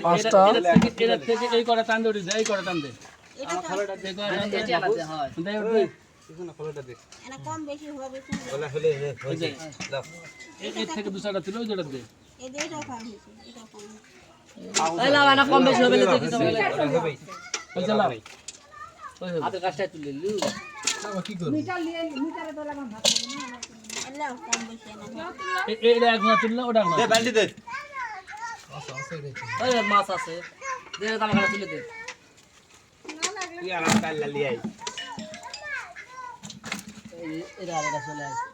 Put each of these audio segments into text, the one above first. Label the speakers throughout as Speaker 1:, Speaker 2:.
Speaker 1: পাঁচটা এটা থেকে এই করে টান দে উঠে এই করে টান দে আমার খোলাটা দে এটা আলাদা হয় দে উঠে পিছনে খোলাটা দে
Speaker 2: এটা কম বেশি হবে
Speaker 1: বলা হলে হয়ে যায় দাও এর থেকে দুসাটা তুলে ওই যেটা দে
Speaker 2: এই দুইটা কম হইছে এটা কম
Speaker 3: এই লাও না কম বেশি হবে দেখি সব
Speaker 1: হবে ওই চালা ওই
Speaker 3: হাতে কাজটা তুলে লু
Speaker 1: না কি করব
Speaker 2: মিটারে তো লাগাম ভাত না আল্লাহ কম বেশি না
Speaker 1: এটা এক না তুললে ওটা না
Speaker 4: দে বালতি দে
Speaker 3: ওই মাছ আছে দে দাম কাটা তুলে দে
Speaker 4: তুই আর কাল লালি আই
Speaker 3: এই এরা চলে আসে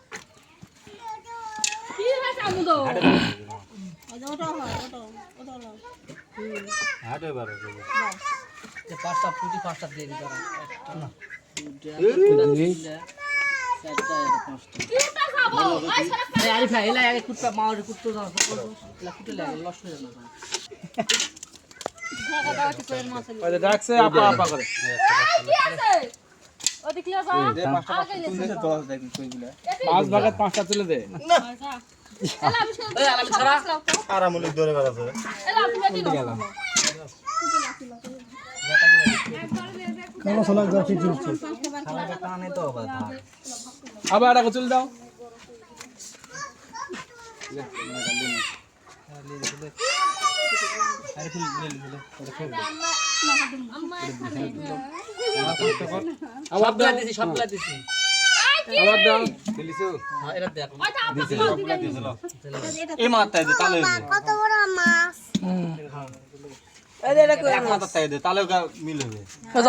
Speaker 2: কি রে চামুদো ওটা হয় ওটা লও
Speaker 4: হাটে বারে
Speaker 3: যে পাঁচটা পুটি পাঁচটা দিয়ে দিতে পারা না চারটা এটা পাঁচটা এই আরিফা এলা আগে কুটটা মাওরে কুটতো না এলা কুটে লাগে লস হয়ে যাবে না
Speaker 2: জায়গা দাও কি করে মাছ
Speaker 1: ওই ডাকছে আপা আপা করে
Speaker 2: ওদিক লিয়ে যাও
Speaker 4: দে পাঁচটা তুই দে 10 দেখ কইগুলা
Speaker 1: পাঁচ ভাগের পাঁচটা তুলে দে
Speaker 3: এই আলাম ছাড়া
Speaker 4: আরামলি ধরে বেড়াছে
Speaker 1: আবার এটা চলে দাও
Speaker 3: সবগুলা দিছি সবগুলা দিছি
Speaker 1: আবার দাও
Speaker 4: দিলিছো
Speaker 3: হ্যাঁ এটা দেখ
Speaker 4: দিছে সবগুলা দিছিল এই মাথায় দে তালে
Speaker 2: কত বড় মাছ
Speaker 3: এই এটা কই
Speaker 4: এক মাথায় দে তালে মিল হবে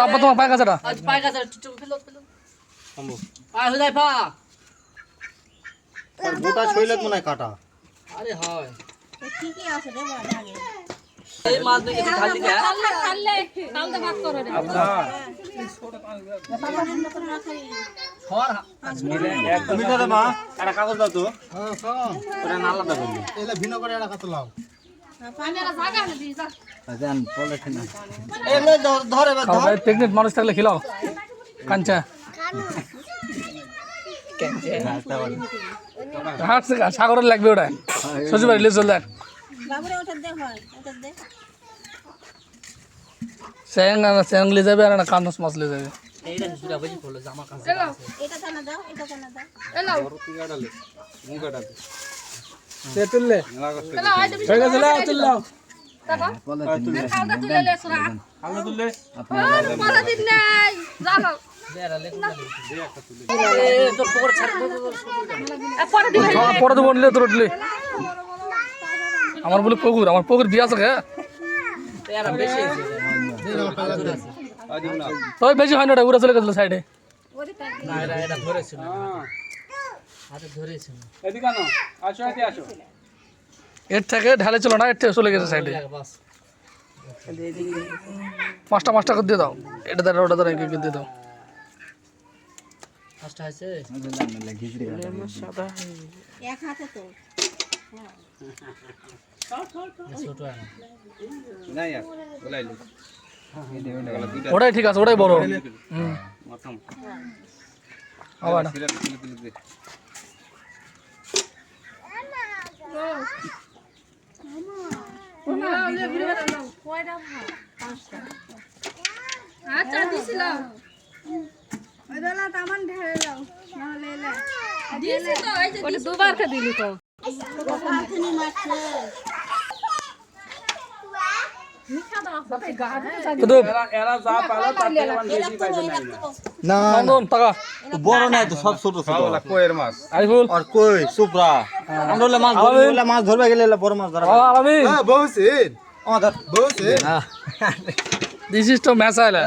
Speaker 1: আব্বা তোমার পায় কাছাটা
Speaker 3: আজ পাই কাছে টুটু ফেলো
Speaker 4: সম্ভব
Speaker 3: আয় হুদাই পা
Speaker 4: আর গোটা শৈলত মনে হয় কাটা
Speaker 3: আরে হয়
Speaker 2: ঠিকই আছে রে বড় আগে
Speaker 3: এই মাছ দেখে খালি কা
Speaker 2: খাললে কালতে ভাগ করো রে
Speaker 1: আব্বা
Speaker 3: ছর
Speaker 4: তুমি তো মা একটা কাগজ দাও তো ওটা না আলাদা করলি
Speaker 5: এলা ভিন্ন করে একটা কত লাও
Speaker 2: পাঁচটা জায়গা না দি যা
Speaker 4: আজান পলেছে না এমনি ধরে বা
Speaker 1: খাওয়া টেকনিক মানুষ থাকলে খিলাও কাঞ্চা হাট সাগরের লাগবে ওটা শ্বশুর বাড়ি চল দেখ
Speaker 2: বাবুরে ওটা দে হয় ওটা দে
Speaker 1: স্যাং লে যাবে আর কানস মাছ লে যাবে
Speaker 3: এইটা সুরা বুঝি বললো জামা কাছে
Speaker 2: এটা টানা দাও এটা টানা দাও
Speaker 1: সে তুললে হয়ে গেছে লাও তুললাও
Speaker 2: খালটা তুলে লে সরা
Speaker 1: আমরা তুললে
Speaker 2: পরে দিন নাই জানো
Speaker 3: বেরা লে এ তো পকর ছাড়
Speaker 2: পরে দিন
Speaker 1: পরে তো বললে তোর উঠলে আমার বলে পুকুর আমার পুকুর বিয়া আছে হ্যাঁ
Speaker 3: এরা বেশি আছে
Speaker 1: তবে বেশি হয় না ওটা উড়ে চলে গেছিল সাইডে
Speaker 3: না এটা ধরেছিল হাতে ধরেছিল
Speaker 1: এদিকে আনো আসো এতে আসো এর থেকে ঢালে চলো না এর থেকে চলে গেছে সাইডে
Speaker 3: বাস
Speaker 1: পাঁচটা করে দিয়ে দাও এটা দাঁড়া ওটা দাঁড়া দিয়ে দাও
Speaker 3: ফার্স্ট আছে
Speaker 2: এক হাতে তো
Speaker 3: ছোট আছে
Speaker 4: না यार বলাইলি
Speaker 1: ওটাই ঠিক আছে ওটাই বড় হুম
Speaker 4: মাথাম
Speaker 1: আবার
Speaker 4: সিরা তুলে দে
Speaker 2: আচ্ছা দিছিলাম ওইদালা তামান ঢেলে দাও নাহলে এলা দিছি তো এই যে ওটা দুবার কে দিলি তো কাঠনি মারছে মিঠা দাও সাথে গাড়ি
Speaker 1: কিন্তু
Speaker 4: এরা যা পালা তাতে বেশি পাইছে না
Speaker 5: না
Speaker 1: নন্দন টাকা
Speaker 4: বড় নাই তো সব ছোট ছোট কোয়ের মাছ
Speaker 1: আইফুল
Speaker 4: আর কই সুপ্রা আমরা হলে মাছ ধরবে হলে মাছ ধরবে গেলে বড় মাছ ধরা
Speaker 1: আলামি
Speaker 5: বউসিন
Speaker 4: আমাদের
Speaker 5: বউসিন
Speaker 1: দিস ইজ তো ম্যাচ আইলা